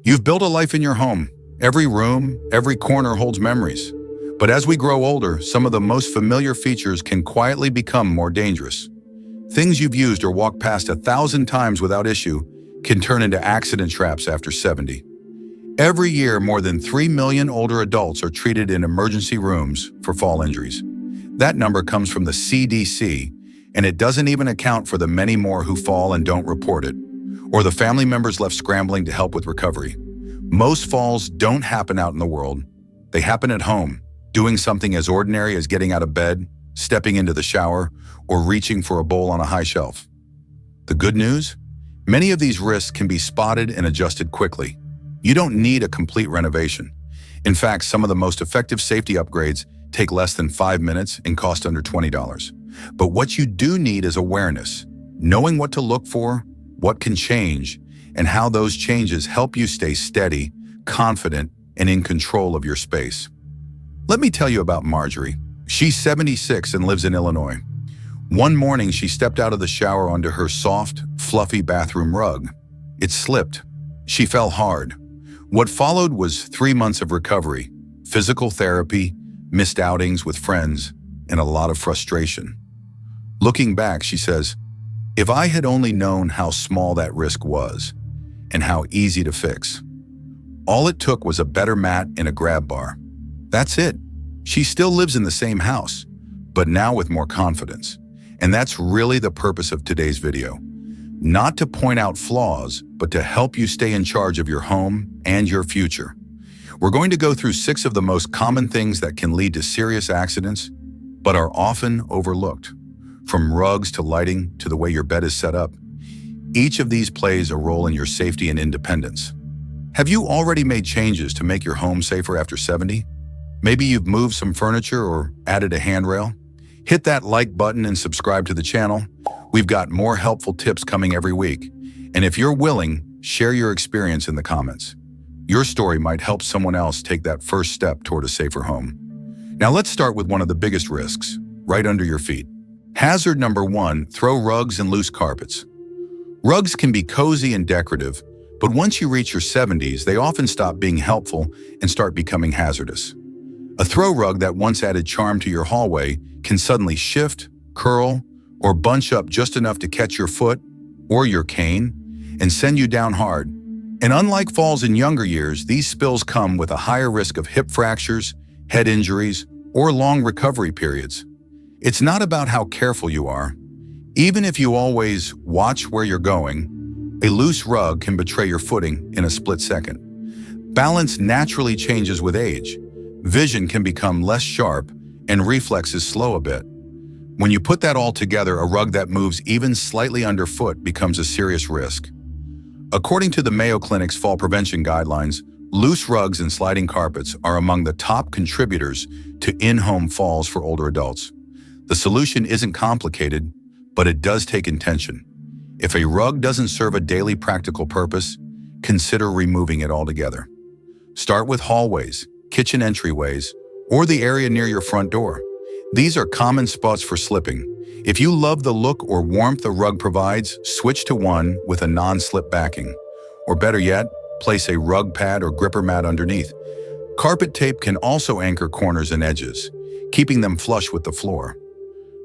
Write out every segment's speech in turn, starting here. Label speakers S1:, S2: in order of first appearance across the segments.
S1: You've built a life in your home. Every room, every corner holds memories. But as we grow older, some of the most familiar features can quietly become more dangerous. Things you've used or walked past 1,000 times without issue can turn into accident traps after 70. Every year, more than 3 million older adults are treated in emergency rooms for fall injuries. That number comes from the CDC, and it doesn't even account for the many more who fall and don't report it, or the family members left scrambling to help with recovery. Most falls don't happen out in the world. They happen at home, doing something as ordinary as getting out of bed, stepping into the shower, or reaching for a bowl on a high shelf. The good news? Many of these risks can be spotted and adjusted quickly. You don't need a complete renovation. In fact, some of the most effective safety upgrades take less than 5 minutes and cost under $20. But what you do need is awareness, knowing what to look for, what can change, and how those changes help you stay steady, confident, and in control of your space. Let me tell you about Marjorie. She's 76 and lives in Illinois. One morning, she stepped out of the shower onto her soft, fluffy bathroom rug. It slipped. She fell hard. What followed was 3 months of recovery, physical therapy, missed outings with friends, and a lot of frustration. Looking back, she says, "If I had only known how small that risk was and how easy to fix. All it took was a better mat and a grab bar. That's it." She still lives in the same house, but now with more confidence. And that's really the purpose of today's video. Not to point out flaws, but to help you stay in charge of your home and your future. We're going to go through 6 of the most common things that can lead to serious accidents, but are often overlooked. From rugs to lighting to the way your bed is set up, each of these plays a role in your safety and independence. Have you already made changes to make your home safer after 70? Maybe you've moved some furniture or added a handrail? Hit that like button and subscribe to the channel. We've got more helpful tips coming every week. And if you're willing, share your experience in the comments. Your story might help someone else take that first step toward a safer home. Now let's start with one of the biggest risks, right under your feet. Hazard number 1, throw rugs and loose carpets. Rugs can be cozy and decorative, but once you reach your 70s, they often stop being helpful and start becoming hazardous. A throw rug that once added charm to your hallway can suddenly shift, curl, or bunch up just enough to catch your foot or your cane and send you down hard. And unlike falls in younger years, these spills come with a higher risk of hip fractures, head injuries, or long recovery periods. It's not about how careful you are. Even if you always watch where you're going, a loose rug can betray your footing in a split second. Balance naturally changes with age. Vision can become less sharp and reflexes slow a bit. When you put that all together, a rug that moves even slightly underfoot becomes a serious risk. According to the Mayo Clinic's fall prevention guidelines, loose rugs and sliding carpets are among the top contributors to in-home falls for older adults. The solution isn't complicated, but it does take intention. If a rug doesn't serve a daily practical purpose, consider removing it altogether. Start with hallways, kitchen entryways, or the area near your front door. These are common spots for slipping. If you love the look or warmth the rug provides, switch to one with a non-slip backing. Or better yet, place a rug pad or gripper mat underneath. Carpet tape can also anchor corners and edges, keeping them flush with the floor.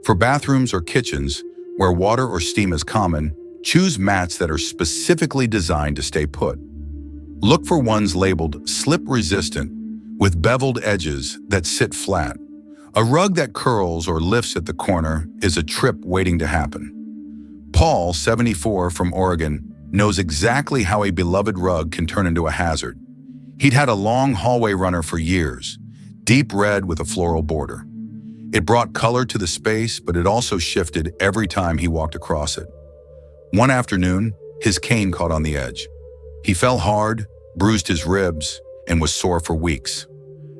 S1: For bathrooms or kitchens, where water or steam is common, choose mats that are specifically designed to stay put. Look for ones labeled slip-resistant, with beveled edges that sit flat. A rug that curls or lifts at the corner is a trip waiting to happen. Paul, 74, from Oregon, knows exactly how a beloved rug can turn into a hazard. He'd had a long hallway runner for years, deep red with a floral border. It brought color to the space, but it also shifted every time he walked across it. One afternoon, his cane caught on the edge. He fell hard, bruised his ribs, and was sore for weeks.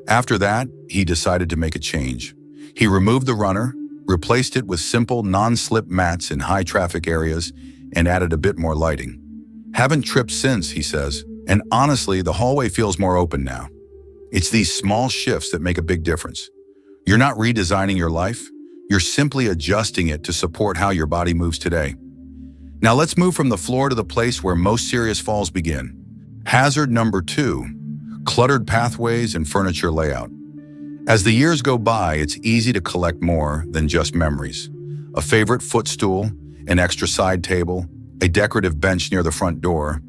S1: After that, he decided to make a change. He removed the runner, replaced it with simple non-slip mats in high-traffic areas, and added a bit more lighting. Haven't tripped since, he says, and honestly, the hallway feels more open now. It's these small shifts that make a big difference. You're not redesigning your life, you're simply adjusting it to support how your body moves today. Now let's move from the floor to the place where most serious falls begin. Hazard number 2, cluttered pathways and furniture layout. As the years go by, it's easy to collect more than just memories. A favorite footstool, an extra side table, a decorative bench near the front door.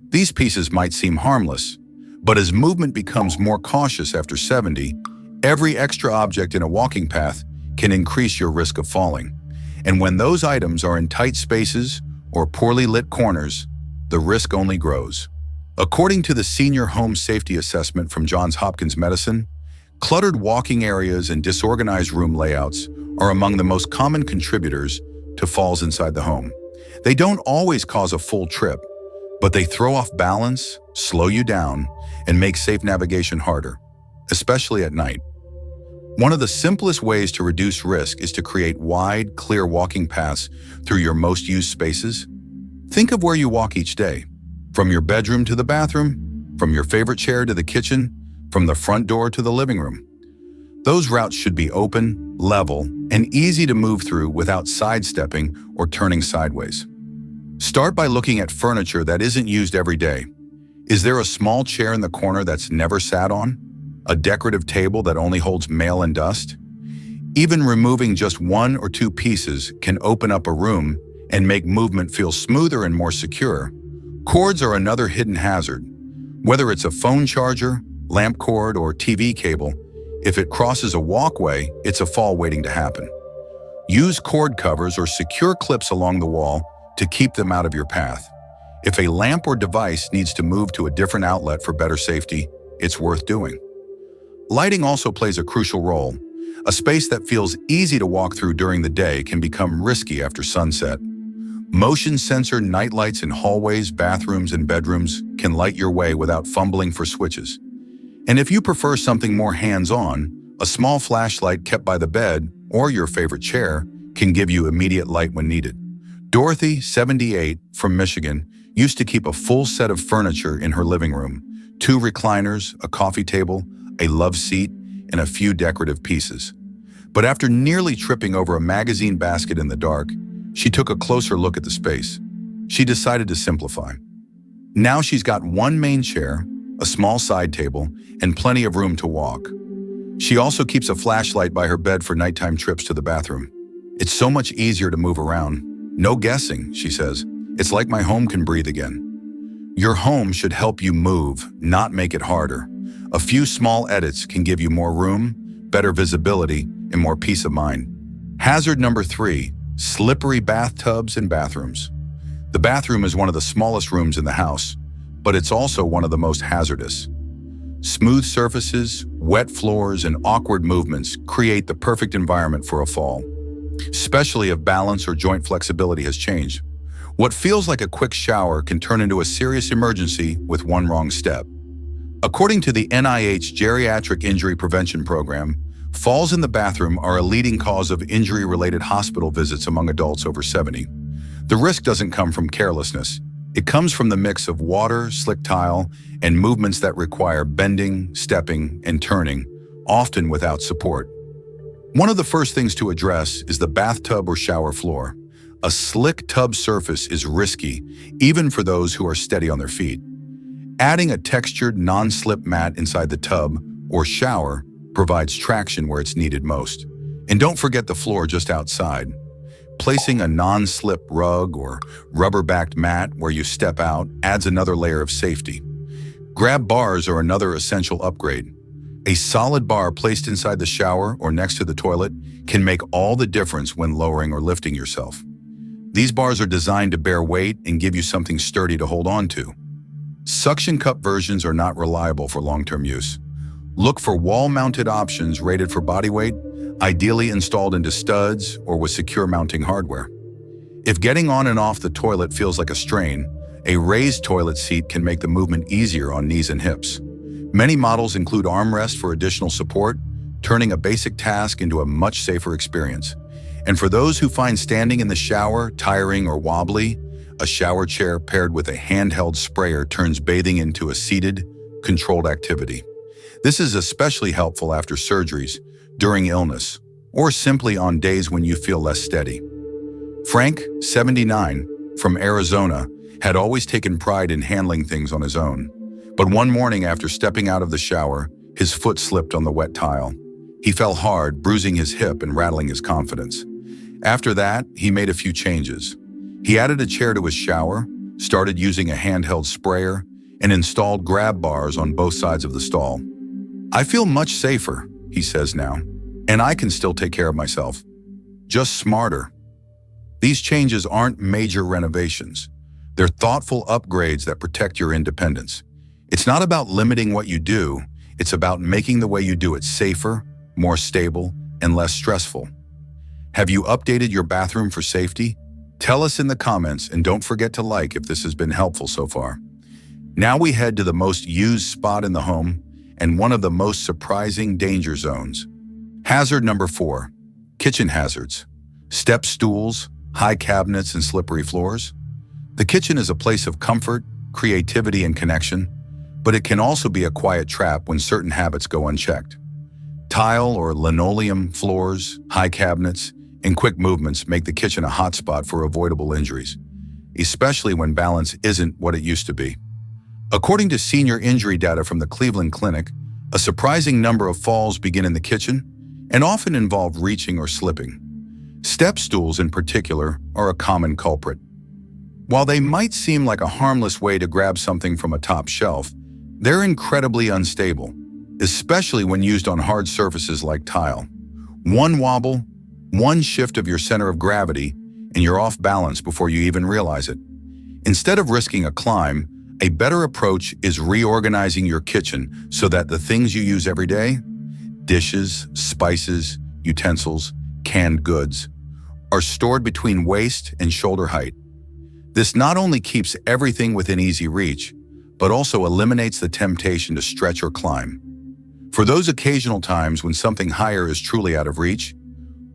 S1: These pieces might seem harmless, but as movement becomes more cautious after 70, every extra object in a walking path can increase your risk of falling. And when those items are in tight spaces or poorly lit corners, the risk only grows. According to the Senior Home Safety Assessment from Johns Hopkins Medicine, cluttered walking areas and disorganized room layouts are among the most common contributors to falls inside the home. They don't always cause a full trip, but they throw off balance, slow you down, and make safe navigation harder, especially at night. One of the simplest ways to reduce risk is to create wide, clear walking paths through your most used spaces. Think of where you walk each day, from your bedroom to the bathroom, from your favorite chair to the kitchen, from the front door to the living room. Those routes should be open, level, and easy to move through without sidestepping or turning sideways. Start by looking at furniture that isn't used every day. Is there a small chair in the corner that's never sat on? A decorative table that only holds mail and dust? Even removing just 1 or 2 pieces can open up a room and make movement feel smoother and more secure. Cords are another hidden hazard. Whether it's a phone charger, lamp cord, or TV cable, if it crosses a walkway, it's a fall waiting to happen. Use cord covers or secure clips along the wall to keep them out of your path. If a lamp or device needs to move to a different outlet for better safety, it's worth doing. Lighting also plays a crucial role. A space that feels easy to walk through during the day can become risky after sunset. Motion sensor nightlights in hallways, bathrooms, and bedrooms can light your way without fumbling for switches. And if you prefer something more hands-on, a small flashlight kept by the bed or your favorite chair can give you immediate light when needed. Dorothy, 78, from Michigan, used to keep a full set of furniture in her living room: 2 recliners, a coffee table, a love seat, and a few decorative pieces. But after nearly tripping over a magazine basket in the dark, she took a closer look at the space. She decided to simplify. Now she's got 1 main chair, a small side table, and plenty of room to walk. She also keeps a flashlight by her bed for nighttime trips to the bathroom. It's so much easier to move around. No guessing, she says. It's like my home can breathe again. Your home should help you move, not make it harder. A few small edits can give you more room, better visibility, and more peace of mind. Hazard number 3, slippery bathtubs and bathrooms. The bathroom is one of the smallest rooms in the house, but it's also one of the most hazardous. Smooth surfaces, wet floors, and awkward movements create the perfect environment for a fall, especially if balance or joint flexibility has changed. What feels like a quick shower can turn into a serious emergency with one wrong step. According to the NIH Geriatric Injury Prevention Program, falls in the bathroom are a leading cause of injury-related hospital visits among adults over 70. The risk doesn't come from carelessness. It comes from the mix of water, slick tile, and movements that require bending, stepping, and turning, often without support. One of the first things to address is the bathtub or shower floor. A slick tub surface is risky, even for those who are steady on their feet. Adding a textured, non-slip mat inside the tub or shower provides traction where it's needed most. And don't forget the floor just outside. Placing a non-slip rug or rubber-backed mat where you step out adds another layer of safety. Grab bars are another essential upgrade. A solid bar placed inside the shower or next to the toilet can make all the difference when lowering or lifting yourself. These bars are designed to bear weight and give you something sturdy to hold on to. Suction cup versions are not reliable for long-term use. Look for wall-mounted options rated for body weight, ideally installed into studs or with secure mounting hardware. If getting on and off the toilet feels like a strain, a raised toilet seat can make the movement easier on knees and hips. Many models include armrests for additional support, turning a basic task into a much safer experience. And for those who find standing in the shower tiring or wobbly, a shower chair paired with a handheld sprayer turns bathing into a seated, controlled activity. This is especially helpful after surgeries, during illness, or simply on days when you feel less steady. Frank, 79, from Arizona, had always taken pride in handling things on his own. But one morning after stepping out of the shower, his foot slipped on the wet tile. He fell hard, bruising his hip and rattling his confidence. After that, he made a few changes. He added a chair to his shower, started using a handheld sprayer, and installed grab bars on both sides of the stall. "I feel much safer," he says now, "and I can still take care of myself. Just smarter." These changes aren't major renovations. They're thoughtful upgrades that protect your independence. It's not about limiting what you do, it's about making the way you do it safer, more stable, and less stressful. Have you updated your bathroom for safety? Tell us in the comments, and don't forget to like if this has been helpful so far. Now we head to the most used spot in the home and one of the most surprising danger zones. Hazard number 4, kitchen hazards. Step stools, high cabinets, and slippery floors. The kitchen is a place of comfort, creativity, and connection, but it can also be a quiet trap when certain habits go unchecked. Tile or linoleum floors, high cabinets, and quick movements make the kitchen a hotspot for avoidable injuries, especially when balance isn't what it used to be. According to senior injury data from the Cleveland Clinic, a surprising number of falls begin in the kitchen and often involve reaching or slipping. Step stools in particular are a common culprit. While they might seem like a harmless way to grab something from a top shelf, they're incredibly unstable, especially when used on hard surfaces like tile. One wobble, one shift of your center of gravity, and you're off balance before you even realize it. Instead of risking a climb, a better approach is reorganizing your kitchen so that the things you use every day, dishes, spices, utensils, canned goods, are stored between waist and shoulder height. This not only keeps everything within easy reach, but also eliminates the temptation to stretch or climb. For those occasional times when something higher is truly out of reach,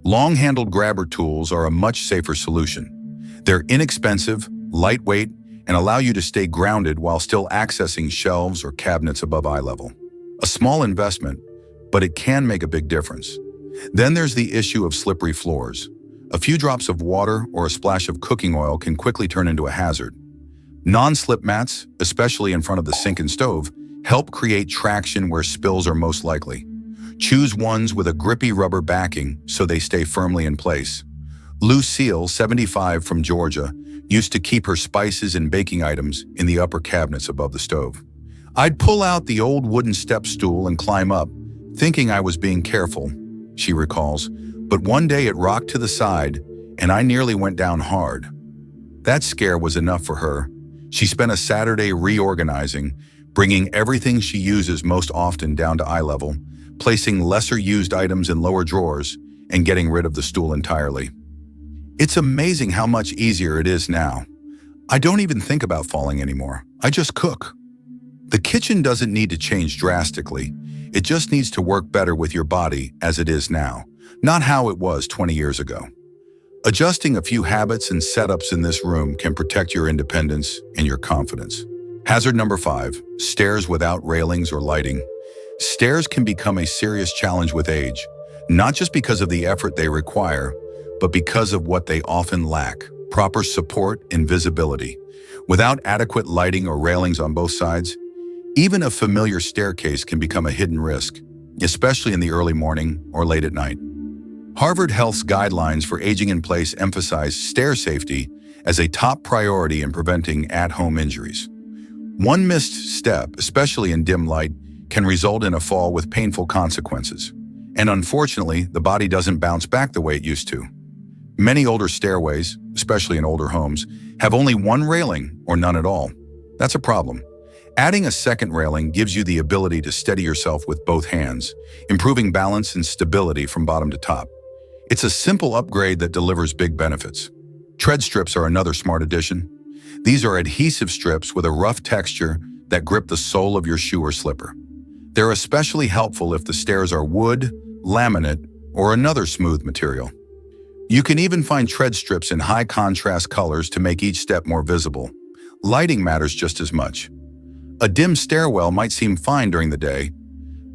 S1: long-handled grabber tools are a much safer solution. They're inexpensive, lightweight, and allow you to stay grounded while still accessing shelves or cabinets above eye level. A small investment, but it can make a big difference. Then there's the issue of slippery floors. A few drops of water or a splash of cooking oil can quickly turn into a hazard. Non-slip mats, especially in front of the sink and stove, help create traction where spills are most likely. Choose ones with a grippy rubber backing so they stay firmly in place. Lucille, 75 from Georgia, used to keep her spices and baking items in the upper cabinets above the stove. "I'd pull out the old wooden step stool and climb up, thinking I was being careful," she recalls, "but one day it rocked to the side and I nearly went down hard." That scare was enough for her. She spent a Saturday reorganizing, bringing everything she uses most often down to eye level, placing lesser used items in lower drawers, and getting rid of the stool entirely. It's amazing how much easier it is now. I don't even think about falling anymore. I just cook. The kitchen doesn't need to change drastically. It just needs to work better with your body as it is now, not how it was 20 years ago. Adjusting a few habits and setups in this room can protect your independence and your confidence. Hazard number 5, stairs without railings or lighting. Stairs can become a serious challenge with age, not just because of the effort they require, but because of what they often lack: proper support and visibility. Without adequate lighting or railings on both sides, even a familiar staircase can become a hidden risk, especially in the early morning or late at night. Harvard Health's guidelines for aging in place emphasize stair safety as a top priority in preventing at-home injuries. One missed step, especially in dim light, can result in a fall with painful consequences. And unfortunately, the body doesn't bounce back the way it used to. Many older stairways, especially in older homes, have only one railing or none at all. That's a problem. Adding a second railing gives you the ability to steady yourself with both hands, improving balance and stability from bottom to top. It's a simple upgrade that delivers big benefits. Tread strips are another smart addition. These are adhesive strips with a rough texture that grip the sole of your shoe or slipper. They're especially helpful if the stairs are wood, laminate, or another smooth material. You can even find tread strips in high contrast colors to make each step more visible. Lighting matters just as much. A dim stairwell might seem fine during the day,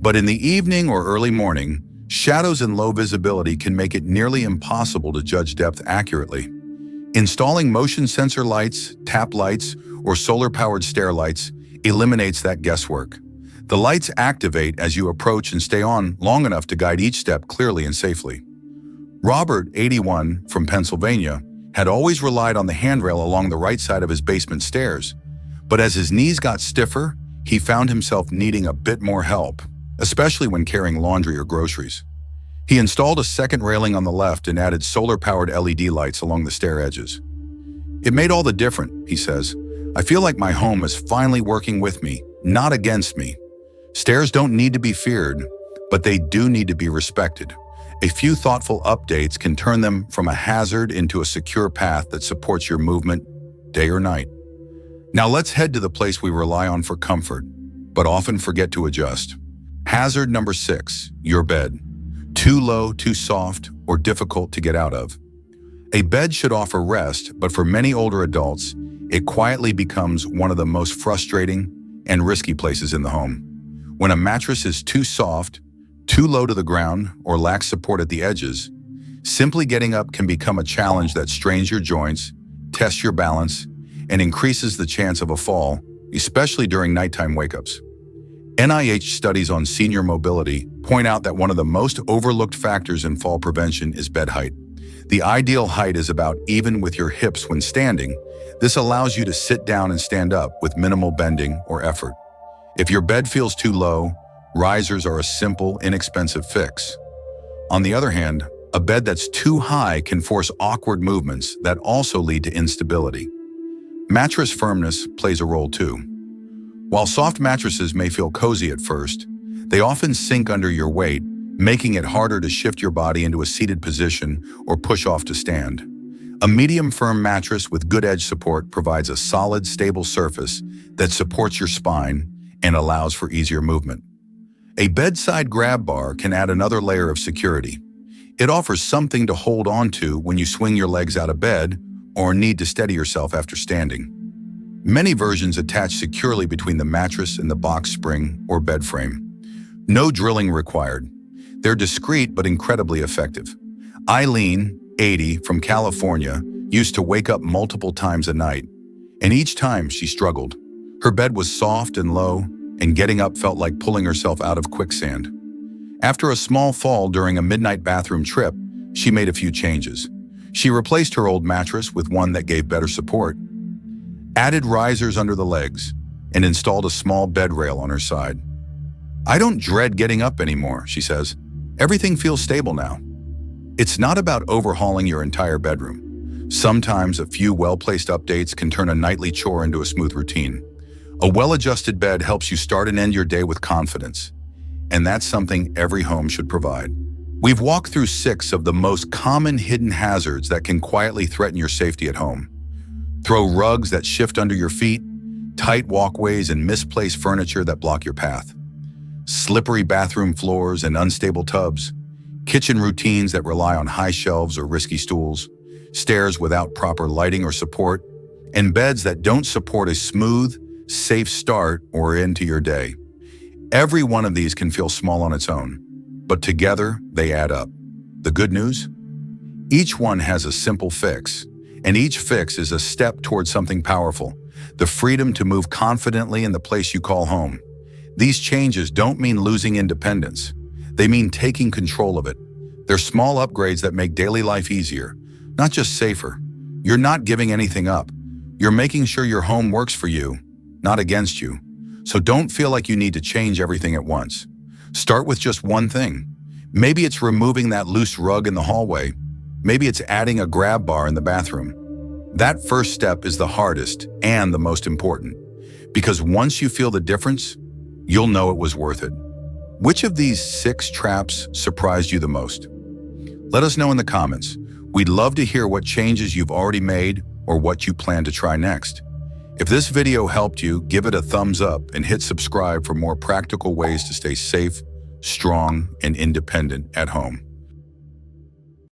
S1: but in the evening or early morning, shadows and low visibility can make it nearly impossible to judge depth accurately. Installing motion sensor lights, tap lights, or solar-powered stair lights eliminates that guesswork. The lights activate as you approach and stay on long enough to guide each step clearly and safely. Robert, 81, from Pennsylvania, had always relied on the handrail along the right side of his basement stairs, but as his knees got stiffer, he found himself needing a bit more help, especially when carrying laundry or groceries. He installed a second railing on the left and added solar-powered LED lights along the stair edges. It made all the difference, he says. I feel like my home is finally working with me, not against me. Stairs don't need to be feared, but they do need to be respected. A few thoughtful updates can turn them from a hazard into a secure path that supports your movement, day or night. Now let's head to the place we rely on for comfort, but often forget to adjust. Hazard number 6, your bed. Too low, too soft, or difficult to get out of. A bed should offer rest, but for many older adults, it quietly becomes one of the most frustrating and risky places in the home. When a mattress is too soft, too low to the ground, or lacks support at the edges, simply getting up can become a challenge that strains your joints, tests your balance, and increases the chance of a fall, especially during nighttime wake-ups. NIH studies on senior mobility point out that one of the most overlooked factors in fall prevention is bed height. The ideal height is about even with your hips when standing. This allows you to sit down and stand up with minimal bending or effort. If your bed feels too low, risers are a simple, inexpensive fix. On the other hand, a bed that's too high can force awkward movements that also lead to instability. Mattress firmness plays a role too. While soft mattresses may feel cozy at first, they often sink under your weight, making it harder to shift your body into a seated position or push off to stand. A medium-firm mattress with good edge support provides a solid, stable surface that supports your spine and allows for easier movement. A bedside grab bar can add another layer of security. It offers something to hold on to when you swing your legs out of bed or need to steady yourself after standing. Many versions attach securely between the mattress and the box spring or bed frame. No drilling required. They're discreet but incredibly effective. Eileen, 80, from California, used to wake up multiple times a night, and each time she struggled. Her bed was soft and low, and getting up felt like pulling herself out of quicksand. After a small fall during a midnight bathroom trip, she made a few changes. She replaced her old mattress with one that gave better support, added risers under the legs, and installed a small bed rail on her side. I don't dread getting up anymore, she says. Everything feels stable now. It's not about overhauling your entire bedroom. Sometimes a few well-placed updates can turn a nightly chore into a smooth routine. A well-adjusted bed helps you start and end your day with confidence, and that's something every home should provide. We've walked through 6 of the most common hidden hazards that can quietly threaten your safety at home. Throw rugs that shift under your feet, tight walkways and misplaced furniture that block your path. Slippery bathroom floors and unstable tubs, kitchen routines that rely on high shelves or risky stools, stairs without proper lighting or support, and beds that don't support a smooth, safe start or end to your day. Every one of these can feel small on its own, but together they add up. The good news? Each one has a simple fix, and each fix is a step towards something powerful, the freedom to move confidently in the place you call home. These changes don't mean losing independence. They mean taking control of it. They're small upgrades that make daily life easier, not just safer. You're not giving anything up. You're making sure your home works for you, not against you. So don't feel like you need to change everything at once. Start with just one thing. Maybe it's removing that loose rug in the hallway. Maybe it's adding a grab bar in the bathroom. That first step is the hardest and the most important, because once you feel the difference, you'll know it was worth it. Which of these 6 traps surprised you the most? Let us know in the comments. We'd love to hear what changes you've already made or what you plan to try next. If this video helped you, give it a thumbs up and hit subscribe for more practical ways to stay safe, strong, and independent at home.